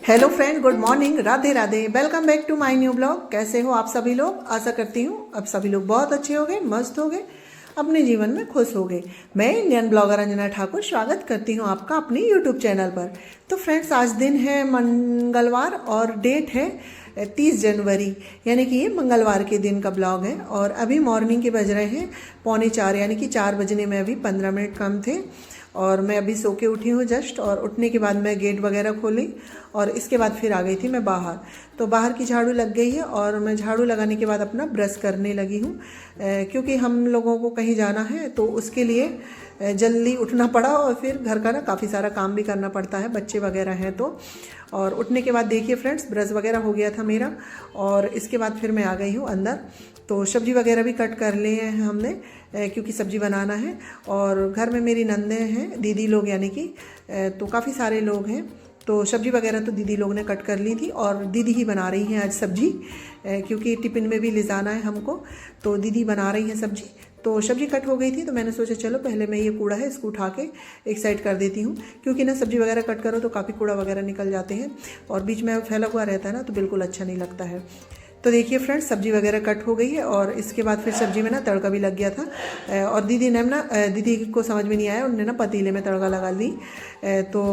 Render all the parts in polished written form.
Hello friend, good morning, Radhe Radhe. Welcome back to my new blog. कैसे हो आप सभी लोग? आशा करती हूँ अब सभी लोग बहुत अच्छे हो गए, मस्त हो गए, अपने जीवन में खुश हो गए। मैं इंडियन ब्लॉगर अंजना ठाकुर स्वागत करती हूँ आपका अपने यूट्यूब चैनल पर। तो फ्रेंड्स, आज दिन है मंगलवार और डेट है 30 जनवरी, यानी कि ये मंगलवार के दिन का ब्लॉग है। और अभी मॉर्निंग के बज रहे हैं 3:45, यानी कि 4 बजने में अभी 15 मिनट कम थे। और मैं अभी सो के उठी हूँ जस्ट, और उठने के बाद मैं गेट वगैरह खोली और इसके बाद फिर आ गई थी मैं बाहर। तो बाहर की झाड़ू लग गई है और मैं झाड़ू लगाने के बाद अपना ब्रश करने लगी हूँ, क्योंकि हम लोगों को कहीं जाना है तो उसके लिए जल्दी उठना पड़ा। और फिर घर का ना काफ़ी सारा काम भी करना पड़ता है, बच्चे वगैरह हैं तो। और उठने के बाद देखिए फ्रेंड्स, ब्रश वगैरह हो गया था मेरा, और इसके बाद फिर मैं आ गई हूँ अंदर। तो सब्जी वगैरह भी कट कर लिए हैं हमने, क्योंकि सब्जी बनाना है। और घर में मेरी नंदें हैं, दीदी लोग यानी कि, तो काफ़ी सारे लोग हैं। तो सब्जी वगैरह तो दीदी लोग ने कट कर ली थी, और दीदी ही बना रही हैं आज सब्जी, क्योंकि टिफ़िन में भी ले जाना है हमको, तो दीदी बना रही हैं सब्जी। तो सब्जी कट हो गई थी तो मैंने सोचा चलो पहले मैं ये कूड़ा है इसको उठा के एक साइड कर देती हूँ, क्योंकि ना सब्जी वगैरह कट करो तो काफ़ी कूड़ा वगैरह निकल जाते हैं, और बीच में फैला हुआ रहता है ना, तो बिल्कुल अच्छा नहीं लगता है। तो देखिए फ्रेंड्स, सब्जी वगैरह कट हो गई है, और इसके बाद फिर सब्जी में ना तड़का भी लग गया था। और दीदी ने ना, दीदी को समझ में नहीं आया, उन्होंने ना पतीले में तड़का लगा दी। तो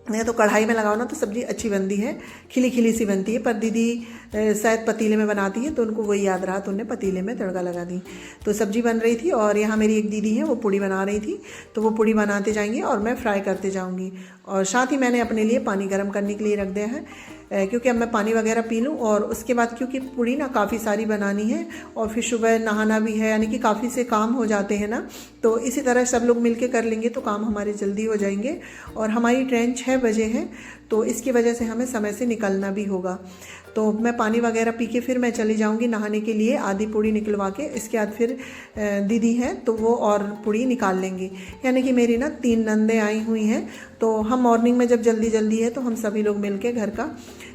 मैं तो कढ़ाई में लगाओ ना तो सब्ज़ी अच्छी बनती है, खिली खिली सी बनती है, पर दीदी शायद पतीले में बनाती है तो उनको वही याद रहा, तो उन्होंने पतीले में तड़का लगा दी। तो सब्ज़ी बन रही थी, और यहाँ मेरी एक दीदी है वो पूड़ी बना रही थी, तो वो पूड़ी बनाते जाएंगी और मैं फ्राई करते जाऊँगी। और साथ ही मैंने अपने लिए पानी गर्म करने के लिए रख दिया है, क्योंकि अब मैं पानी वगैरह पी लूँ। और उसके बाद क्योंकि पूड़ी ना काफ़ी सारी बनानी है, और फिर सुबह नहाना भी है, यानी कि काफ़ी से काम हो जाते हैं ना, तो इसी तरह सब लोग मिलके कर लेंगे तो काम हमारे जल्दी हो जाएंगे। और हमारी ट्रेन 6 बजे है, तो इसकी वजह से हमें समय से निकलना भी होगा। तो मैं पानी वगैरह पी के फिर मैं चली जाऊंगी नहाने के लिए, आधी पूड़ी निकलवा के। इसके बाद फिर दीदी हैं तो वो और पूड़ी निकाल लेंगी, यानी कि मेरी ना 3 नंदें आई हुई हैं। तो हम मॉर्निंग में जब जल्दी जल्दी है तो हम सभी लोग मिलके घर का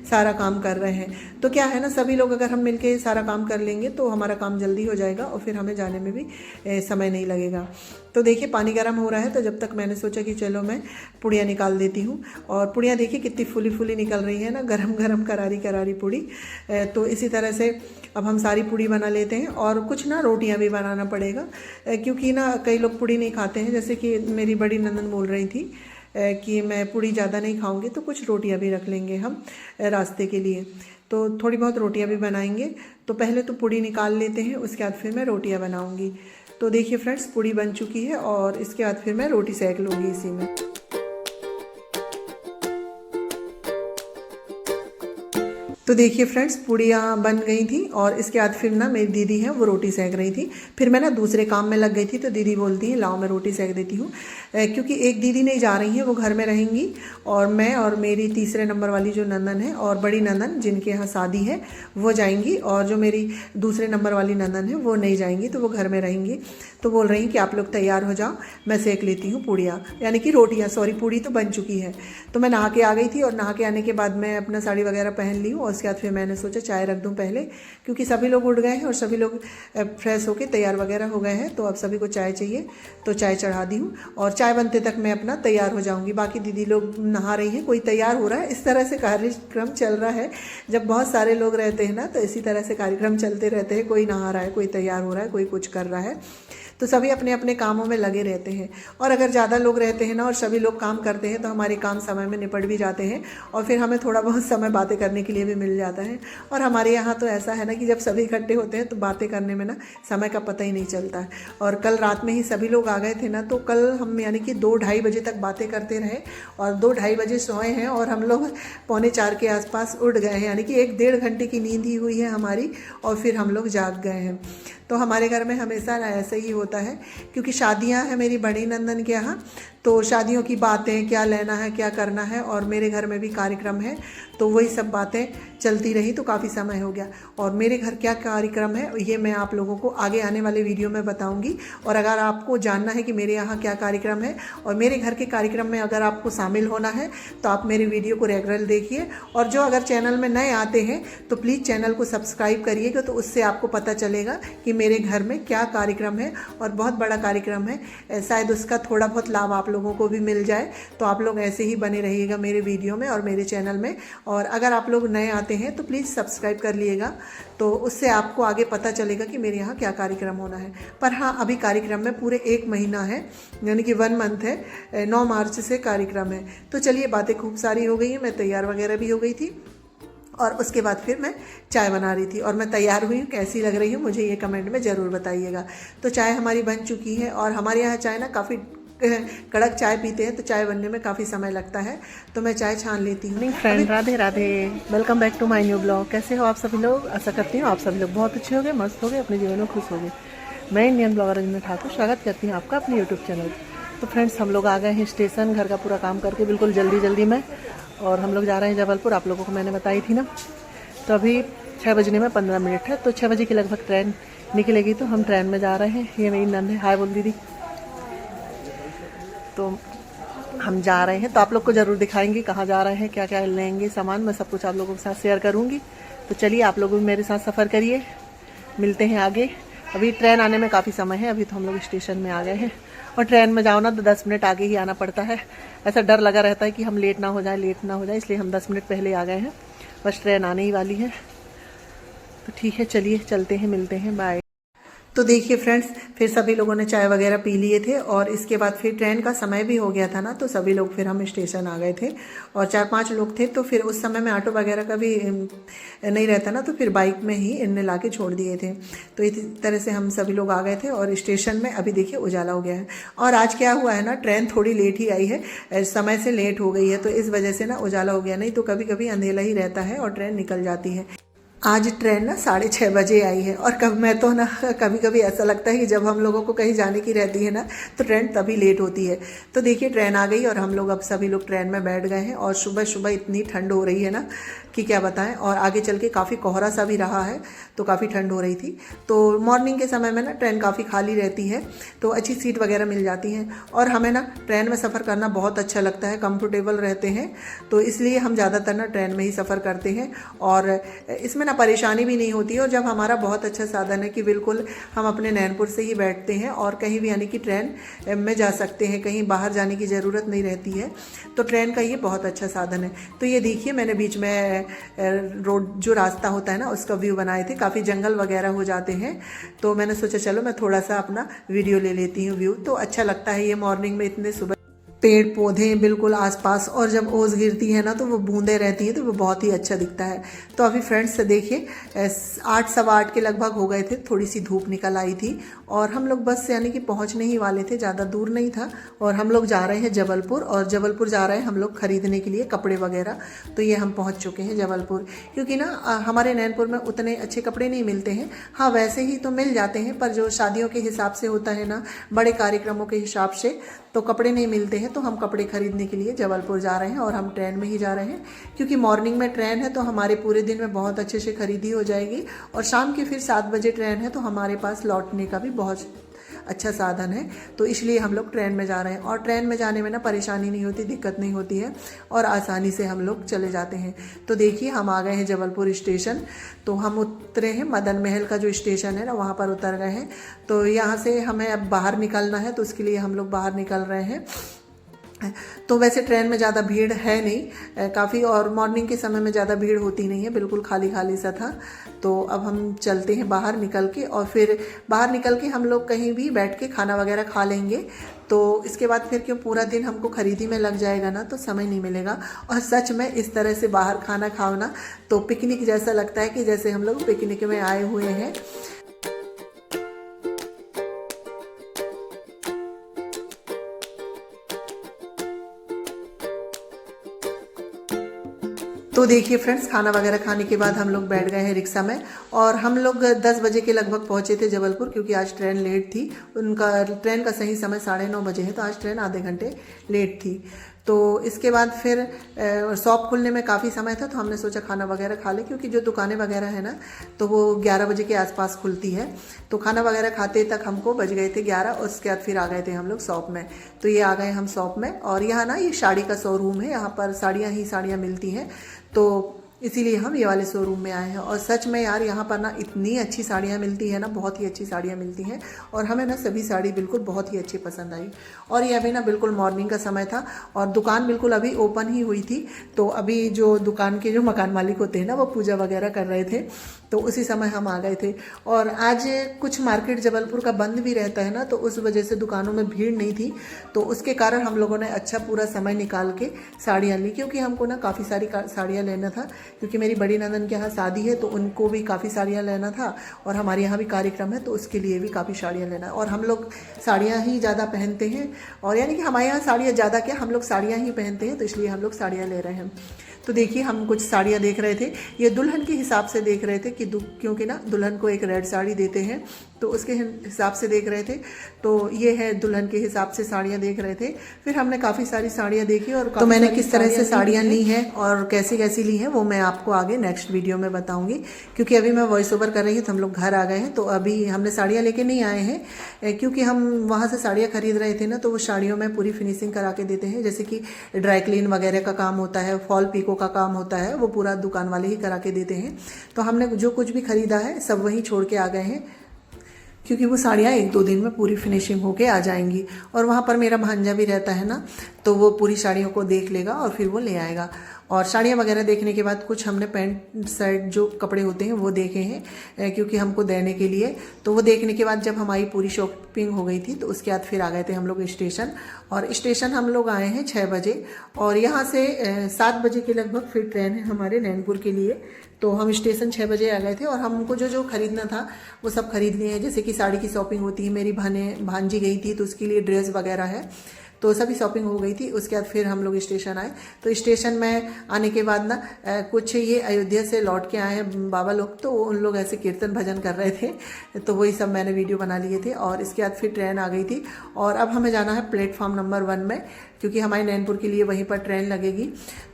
सारा काम कर रहे हैं। तो क्या है ना, सभी लोग अगर हम मिलके सारा काम कर लेंगे तो हमारा काम जल्दी हो जाएगा, और फिर हमें जाने में भी समय नहीं लगेगा। तो देखिए पानी गर्म हो रहा है, तो जब तक मैंने सोचा कि चलो मैं पुड़ियाँ निकाल देती हूँ। और पुड़ियाँ देखिए कितनी फूली फूली निकल रही है ना, गरम गरम करारी करारी पूड़ी। तो इसी तरह से अब हम सारी पूड़ी बना लेते हैं, और कुछ ना रोटियाँ भी बनाना पड़ेगा, क्योंकि ना कई लोग पूड़ी नहीं खाते हैं। जैसे कि मेरी बड़ी नंदन बोल रही थी कि मैं पूड़ी ज़्यादा नहीं खाऊंगी, तो कुछ रोटियां भी रख लेंगे हम रास्ते के लिए। तो थोड़ी बहुत रोटियां भी बनाएंगे। तो पहले तो पूड़ी निकाल लेते हैं, उसके बाद फिर मैं रोटियां बनाऊंगी। तो देखिए फ्रेंड्स, पूड़ी बन चुकी है, और इसके बाद फिर मैं रोटी सेक लूँगी इसी में। तो देखिए फ्रेंड्स, पूड़ियाँ बन गई थी, और इसके बाद फिर ना मेरी दीदी है वो रोटी सेक रही थी। फिर मैं ना दूसरे काम में लग गई थी, तो दीदी बोलती है लाओ मैं रोटी सेक देती हूँ, क्योंकि एक दीदी नहीं जा रही हैं, वो घर में रहेंगी, और मैं और मेरी तीसरे नंबर वाली जो नंदन है और बड़ी नंदन जिनके यहाँ शादी है वो जाएंगी, और जो मेरी दूसरे नंबर वाली नंदन है वो नहीं जाएंगी, तो वो घर में रहेंगी। तो बोल रही कि आप लोग तैयार हो जाओ, मैं सेक लेती हूँ पूड़ियाँ, यानी कि रोटियाँ, सॉरी पूड़ी तो बन चुकी है। तो मैं नहा के आ गई थी, और नहा के आने के बाद मैं अपना साड़ी वगैरह पहन ली हूँ, और उसके बाद फिर मैंने सोचा चाय रख दूं पहले, क्योंकि सभी लोग उठ गए हैं और सभी लोग फ्रेश होके तैयार वगैरह हो गए हैं। तो अब सभी को चाय चाहिए, तो चाय चढ़ा दी हूँ, और चाय बनते तक मैं अपना तैयार हो जाऊंगी। बाकी दीदी लोग नहा रही हैं, कोई तैयार हो रहा है, इस तरह से कार्यक्रम चल रहा है। जब बहुत सारे लोग रहते हैं ना, तो इसी तरह से कार्यक्रम चलते रहते हैं, कोई नहा रहा है, कोई तैयार हो रहा है, कोई कुछ कर रहा है। तो सभी अपने अपने कामों में लगे रहते हैं। और अगर ज़्यादा लोग रहते हैं ना और सभी लोग काम करते हैं, तो हमारे काम समय में निपट भी जाते हैं, और फिर हमें थोड़ा बहुत समय बातें करने के लिए भी मिल जाता है। और हमारे यहाँ तो ऐसा है ना कि जब सभी इकट्ठे होते हैं तो बातें करने में ना समय का पता ही नहीं चलता है। और कल रात में ही सभी लोग आ गए थे ना, तो कल हम यानी कि 2-2:30 बजे तक बातें करते रहे, और 2-2:30 बजे सोए हैं, और हम लोग 3:45 के आसपास उठ गए हैं, यानी कि 1-1.5 घंटे की नींद ही हुई है हमारी, और फिर हम लोग जाग गए हैं। तो हमारे घर में हमेशा ऐसे ही होता है, क्योंकि शादियां हैं मेरी बड़ी नंदन के यहाँ, तो शादियों की बातें, क्या लेना है क्या करना है, और मेरे घर में भी कार्यक्रम है, तो वही सब बातें चलती रही, तो काफ़ी समय हो गया। और मेरे घर क्या कार्यक्रम है ये मैं आप लोगों को आगे आने वाले वीडियो में बताऊंगी। और अगर आपको जानना है कि मेरे यहाँ क्या कार्यक्रम है और मेरे घर के कार्यक्रम में अगर आपको शामिल होना है, तो आप मेरे वीडियो को रेगुलर देखिए। और जो अगर चैनल में नए आते हैं तो प्लीज़ चैनल को सब्सक्राइब करिएगा, तो उससे आपको पता चलेगा कि मेरे घर में क्या कार्यक्रम है, और बहुत बड़ा कार्यक्रम है। शायद उसका थोड़ा बहुत लाभ आप लोगों को भी मिल जाए। तो आप लोग ऐसे ही बने रहिएगा मेरे वीडियो में और मेरे चैनल में। और अगर आप लोग नए आते हैं तो प्लीज़ सब्सक्राइब कर लिएगा, तो उससे आपको आगे पता चलेगा कि मेरे यहाँ क्या कार्यक्रम होना है। पर हाँ, अभी कार्यक्रम में पूरे 1 महीना है, यानी कि 1 मंथ है। 9 मार्च से कार्यक्रम है। तो चलिए, बातें खूब सारी हो गई हैं, मैं तैयार वगैरह भी हो गई थी, और उसके बाद फिर मैं चाय बना रही थी। और मैं तैयार हुई हूँ, कैसी लग रही हूँ मुझे ये कमेंट में ज़रूर बताइएगा। तो चाय हमारी बन चुकी है, और हमारे यहाँ चाय ना काफ़ी कड़क चाय पीते हैं, तो चाय बनने में काफ़ी समय लगता है, तो मैं चाय छान लेती हूँ। Friend, Radhe Radhe, welcome back to my new blog. कैसे हो आप सभी लोग? आशा करती हूँ आप सभी लोग बहुत अच्छे हो गए, मस्त हो गए, अपने जीवन में खुश हो गए। मैं इंडियन ब्लॉगर रंजना ठाकुर स्वागत करती हूँ आपका अपने यूट्यूब चैनल। तो फ्रेंड्स, हम लोग आ गए हैं स्टेशन, घर का पूरा काम करके बिल्कुल जल्दी में, और हम लोग जा रहे हैं जबलपुर। आप लोगों को मैंने बताई थी ना। तो अभी 6 बजने में 15 मिनट है, तो 6 बजे के लगभग ट्रेन निकलेगी, तो हम ट्रेन में जा रहे हैं। ये मेरी नंद है, हाय बोल दीदी। तो हम जा रहे हैं, तो आप लोग को ज़रूर दिखाएंगे कहाँ जा रहे हैं, क्या क्या लेंगे सामान, मैं सब कुछ आप लोगों के साथ शेयर करूँगी। तो चलिए, आप लोग भी मेरे साथ सफ़र करिए, मिलते हैं आगे। अभी ट्रेन आने में काफ़ी समय है, अभी तो हम लोग स्टेशन में आ गए हैं। और ट्रेन में जाओ ना तो 10 मिनट आगे ही आना पड़ता है। ऐसा डर लगा रहता है कि हम लेट ना हो जाए, इसलिए हम 10 मिनट पहले आ गए हैं। बस ट्रेन आने ही वाली है। तो ठीक है, चलिए चलते हैं, मिलते हैं, बाय। तो देखिए फ्रेंड्स, फिर सभी लोगों ने चाय वगैरह पी लिए थे, और इसके बाद फिर ट्रेन का समय भी हो गया था ना, तो सभी लोग फिर हम स्टेशन आ गए थे। और 4-5 लोग थे, तो फिर उस समय में ऑटो वगैरह का भी नहीं रहता ना, तो फिर बाइक में ही इनने ला के छोड़ दिए थे। तो इस तरह से हम सभी लोग आ गए थे, और स्टेशन में अभी देखिए उजाला हो गया है। और आज क्या हुआ है ना, ट्रेन थोड़ी लेट ही आई है, समय से लेट हो गई है, तो इस वजह से ना उजाला हो गया, नहीं तो कभी कभी अंधेला ही रहता है और ट्रेन निकल जाती है। आज ट्रेन ना 6:30 बजे आई है, और मैं तो ना कभी कभी ऐसा लगता है कि जब हम लोगों को कहीं जाने की रहती है ना, तो ट्रेन तभी लेट होती है। तो देखिए, ट्रेन आ गई, और हम लोग अब सभी लोग ट्रेन में बैठ गए हैं। और सुबह सुबह इतनी ठंड हो रही है ना कि क्या बताएं, और आगे चल के काफ़ी कोहरा सा भी रहा है, तो काफ़ी ठंड हो रही थी। तो मॉर्निंग के समय में ना ट्रेन काफ़ी खाली रहती है, तो अच्छी सीट वगैरह मिल जाती हैं, और हमें ना ट्रेन में सफ़र करना बहुत अच्छा लगता है, कंफर्टेबल रहते हैं, तो इसलिए हम ज़्यादातर ना ट्रेन में ही सफ़र करते हैं। और इसमें परेशानी भी नहीं होती है। और जब हमारा बहुत अच्छा साधन है कि बिल्कुल हम अपने नैनपुर से ही बैठते हैं और कहीं भी यानी कि ट्रेन में जा सकते हैं, कहीं बाहर जाने की ज़रूरत नहीं रहती है, तो ट्रेन का ये बहुत अच्छा साधन है। तो ये देखिए, मैंने बीच में रोड जो रास्ता होता है ना, उसका व्यू बनाए थे। काफ़ी जंगल वगैरह हो जाते हैं, तो मैंने सोचा चलो मैं थोड़ा सा अपना वीडियो ले लेती हूँ। व्यू तो अच्छा लगता है, ये मॉर्निंग में इतने सुबह पेड़ पौधे बिल्कुल आसपास, और जब ओस गिरती है ना तो वो बूंदें रहती हैं, तो वो बहुत ही अच्छा दिखता है। तो अभी फ्रेंड्स देखिए, 8 सवा 8 के लगभग हो गए थे, थोड़ी सी धूप निकल आई थी, और हम लोग बस यानी कि पहुंचने ही वाले थे, ज़्यादा दूर नहीं था। और हम लोग जा रहे हैं जबलपुर, और जबलपुर जा रहे हैं हम लोग खरीदने के लिए कपड़े वगैरह। तो ये हम पहुँच चुके हैं जबलपुर, क्योंकि ना हमारे नैनपुर में उतने अच्छे कपड़े नहीं मिलते हैं। हाँ, वैसे ही तो मिल जाते हैं, पर जो शादियों के हिसाब से होता है ना, बड़े कार्यक्रमों के हिसाब से तो कपड़े नहीं मिलते हैं। तो हम कपड़े खरीदने के लिए जबलपुर जा रहे हैं, और हम ट्रेन में ही जा रहे हैं, क्योंकि मॉर्निंग में ट्रेन है, तो हमारे पूरे दिन में बहुत अच्छे से खरीदी हो जाएगी। और शाम की फिर 7 बजे ट्रेन है, तो हमारे पास लौटने का भी बहुत अच्छा साधन है, तो इसलिए हम लोग ट्रेन में जा रहे हैं। और ट्रेन में जाने में ना परेशानी नहीं होती, दिक्कत नहीं होती है, और आसानी से हम लोग चले जाते हैं। तो देखिए, हम आ गए हैं जबलपुर स्टेशन। तो हम उतरे हैं, मदन महल का जो स्टेशन है ना, वहाँ पर उतर गए हैं। तो यहाँ से हमें अब बाहर निकलना है, तो उसके लिए हम लोग बाहर निकल रहे हैं। तो वैसे ट्रेन में ज़्यादा भीड़ है नहीं काफ़ी, और मॉर्निंग के समय में ज़्यादा भीड़ होती नहीं है, बिल्कुल खाली खाली सा था। तो अब हम चलते हैं बाहर निकल के, और फिर बाहर निकल के हम लोग कहीं भी बैठ के खाना वगैरह खा लेंगे। तो इसके बाद फिर क्यों पूरा दिन हमको खरीदी में लग जाएगा ना, तो समय नहीं मिलेगा। और सच में इस तरह से बाहर खाना खाओ ना, तो पिकनिक जैसा लगता है कि जैसे हम लोग पिकनिक में आए हुए हैं। तो देखिए फ्रेंड्स, खाना वगैरह खाने के बाद हम लोग बैठ गए हैं रिक्शा में, और हम लोग 10 बजे के लगभग पहुंचे थे जबलपुर, क्योंकि आज ट्रेन लेट थी। उनका ट्रेन का सही समय 9:30 बजे है, तो आज ट्रेन आधे घंटे लेट थी। तो इसके बाद फिर शॉप खुलने में काफ़ी समय था, तो हमने सोचा खाना वगैरह खा ले, क्योंकि जो दुकानें वगैरह है ना, तो वो 11 बजे के आसपास खुलती है। तो खाना वगैरह खाते तक हमको बज गए थे 11, और उसके बाद फिर आ गए थे हम लोग शॉप में। तो ये आ गए हम शॉप में, और यहाँ ना ये साड़ी का शोरूम है, यहाँ पर साड़ियाँ ही साड़ियाँ मिलती हैं। तो इसीलिए हम ये वाले शोरूम में आए हैं। और सच में यार यहाँ पर ना इतनी अच्छी साड़ियाँ मिलती है ना, बहुत ही अच्छी साड़ियाँ मिलती हैं। और हमें ना सभी साड़ी बिल्कुल बहुत ही अच्छी पसंद आई। और ये अभी ना बिल्कुल मॉर्निंग का समय था और दुकान बिल्कुल अभी ओपन ही हुई थी। तो अभी जो दुकान के जो मकान मालिक होते हैं ना, वो पूजा वगैरह कर रहे थे, तो उसी समय हम आ गए थे। और आज कुछ मार्केट जबलपुर का बंद भी रहता है ना, तो उस वजह से दुकानों में भीड़ नहीं थी। तो उसके कारण हम लोगों ने अच्छा पूरा समय निकाल के साड़ियाँ ली, क्योंकि हमको ना काफ़ी सारी साड़ियाँ लेना था, क्योंकि मेरी बड़ी नंदन के यहाँ शादी है तो उनको भी काफ़ी साड़ियाँ लेना था, और हमारे यहाँ भी कार्यक्रम है तो उसके लिए भी काफ़ी साड़ियाँ लेना है। और हम लोग साड़ियाँ ही ज़्यादा पहनते हैं, और यानी कि हमारे यहाँ साड़ियाँ ज़्यादा क्या, हम लोग साड़ियाँ ही पहनते हैं, तो इसलिए हम लोग साड़ियाँ ले रहे हैं। तो देखिए हम कुछ साड़ियाँ देख रहे थे, ये दुल्हन के हिसाब से देख रहे थे कि क्योंकि ना दुल्हन को एक रेड साड़ी देते हैं, तो उसके हिसाब से देख रहे थे। तो ये है दुल्हन के हिसाब से साड़ियाँ देख रहे थे। फिर हमने काफ़ी सारी साड़ियाँ देखी, और तो मैंने किस तरह से साड़ियाँ ली हैं और कैसी कैसी ली हैं वो मैं आपको आगे नेक्स्ट वीडियो में बताऊँगी, क्योंकि अभी मैं वॉइस ओवर कर रही हूँ तो हम लोग घर आ गए हैं। तो अभी हमने साड़ियाँ लेके नहीं आए हैं, क्योंकि हम वहाँ से साड़ियाँ खरीद रहे थे ना, तो वो साड़ियों में पूरी फिनिशिंग करा के देते हैं, जैसे कि ड्राई क्लीन वगैरह का काम होता है, फॉल पिको का काम होता है, वो पूरा दुकान वाले ही करा के देते हैं। तो हमने जो कुछ भी खरीदा है सब वहीं छोड़ के आ गए हैं, क्योंकि वो साड़ियाँ 1-2 दिन में पूरी फिनिशिंग होके आ जाएंगी। और वहाँ पर मेरा भांजा भी रहता है ना, तो वो पूरी साड़ियों को देख लेगा और फिर वो ले आएगा। और साड़ियाँ वगैरह देखने के बाद कुछ हमने पैंट शर्ट जो कपड़े होते हैं वो देखे हैं, क्योंकि हमको देने के लिए। तो वो देखने के बाद जब हमारी पूरी शॉपिंग हो गई थी, तो उसके बाद फिर आ गए थे हम लोग स्टेशन। और स्टेशन हम लोग आए हैं 6 बजे, और यहाँ से 7 बजे के लगभग फिर ट्रेन है हमारे नैनपुर के लिए। तो हम स्टेशन 6 बजे आ गए थे, और हमको जो जो खरीदना था वो सब खरीद लिए हैं। जैसे कि साड़ी की शॉपिंग होती है, मेरी भांजी गई थी तो उसके लिए ड्रेस वगैरह है, तो सभी शॉपिंग हो गई थी। उसके बाद फिर हम लोग स्टेशन आए। तो स्टेशन में आने के बाद ना कुछ ये अयोध्या से लौट के आए हैं बाबा लोग, तो उन लोग ऐसे कीर्तन भजन कर रहे थे, तो वही सब मैंने वीडियो बना लिए थे। और इसके बाद फिर ट्रेन आ गई थी, और अब हमें जाना है प्लेटफॉर्म नंबर 1 में, क्योंकि हमारे नैनपुर के लिए वहीं पर ट्रेन लगेगी।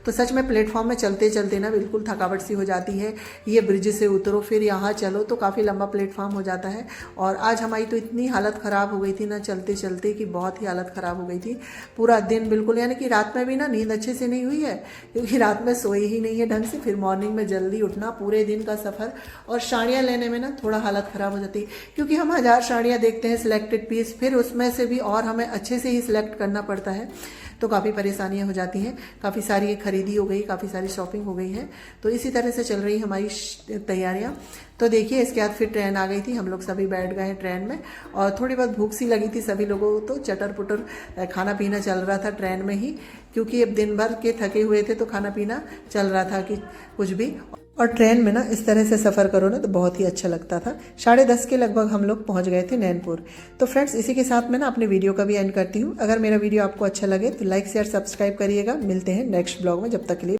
तो सच में प्लेटफॉर्म में चलते चलते ना बिल्कुल थकावट सी हो जाती है। ये ब्रिज से उतरो फिर यहाँ चलो, तो काफ़ी लंबा प्लेटफॉर्म हो जाता है। और आज हमारी तो इतनी हालत ख़राब हो गई थी ना चलते चलते, कि बहुत ही हालत ख़राब हो गई थी। पूरा दिन बिल्कुल, यानी कि रात में भी ना नींद अच्छे से नहीं हुई है, क्योंकि रात में सोई ही नहीं है ढंग से। फिर मॉर्निंग में जल्दी उठना, पूरे दिन का सफ़र, और साड़ियाँ लेने में ना थोड़ा हालत ख़राब हो जाती है, क्योंकि हम 1000 साड़ियाँ देखते हैं सिलेक्टेड पीस, फिर उसमें से भी और हमें अच्छे से ही सिलेक्ट करना पड़ता है। तो काफ़ी परेशानियां हो जाती हैं। काफ़ी सारी खरीदी हो गई, काफ़ी सारी शॉपिंग हो गई है। तो इसी तरह से चल रही हमारी तैयारियां। तो देखिए इसके बाद फिर ट्रेन आ गई थी, हम लोग सभी बैठ गए हैं ट्रेन में, और थोड़ी बहुत भूख सी लगी थी सभी लोगों को, तो चटर पुटर खाना पीना चल रहा था ट्रेन में ही, क्योंकि अब दिन भर के थके हुए थे, तो खाना पीना चल रहा था कि कुछ भी। और ट्रेन में ना इस तरह से सफ़र करो ना तो बहुत ही अच्छा लगता था। 10:30 के लगभग हम लोग पहुंच गए थे नैनपुर। तो फ्रेंड्स इसी के साथ मैं ना अपने वीडियो का भी एंड करती हूँ। अगर मेरा वीडियो आपको अच्छा लगे तो लाइक शेयर सब्सक्राइब करिएगा। मिलते हैं नेक्स्ट ब्लॉग में, जब तक के लिए।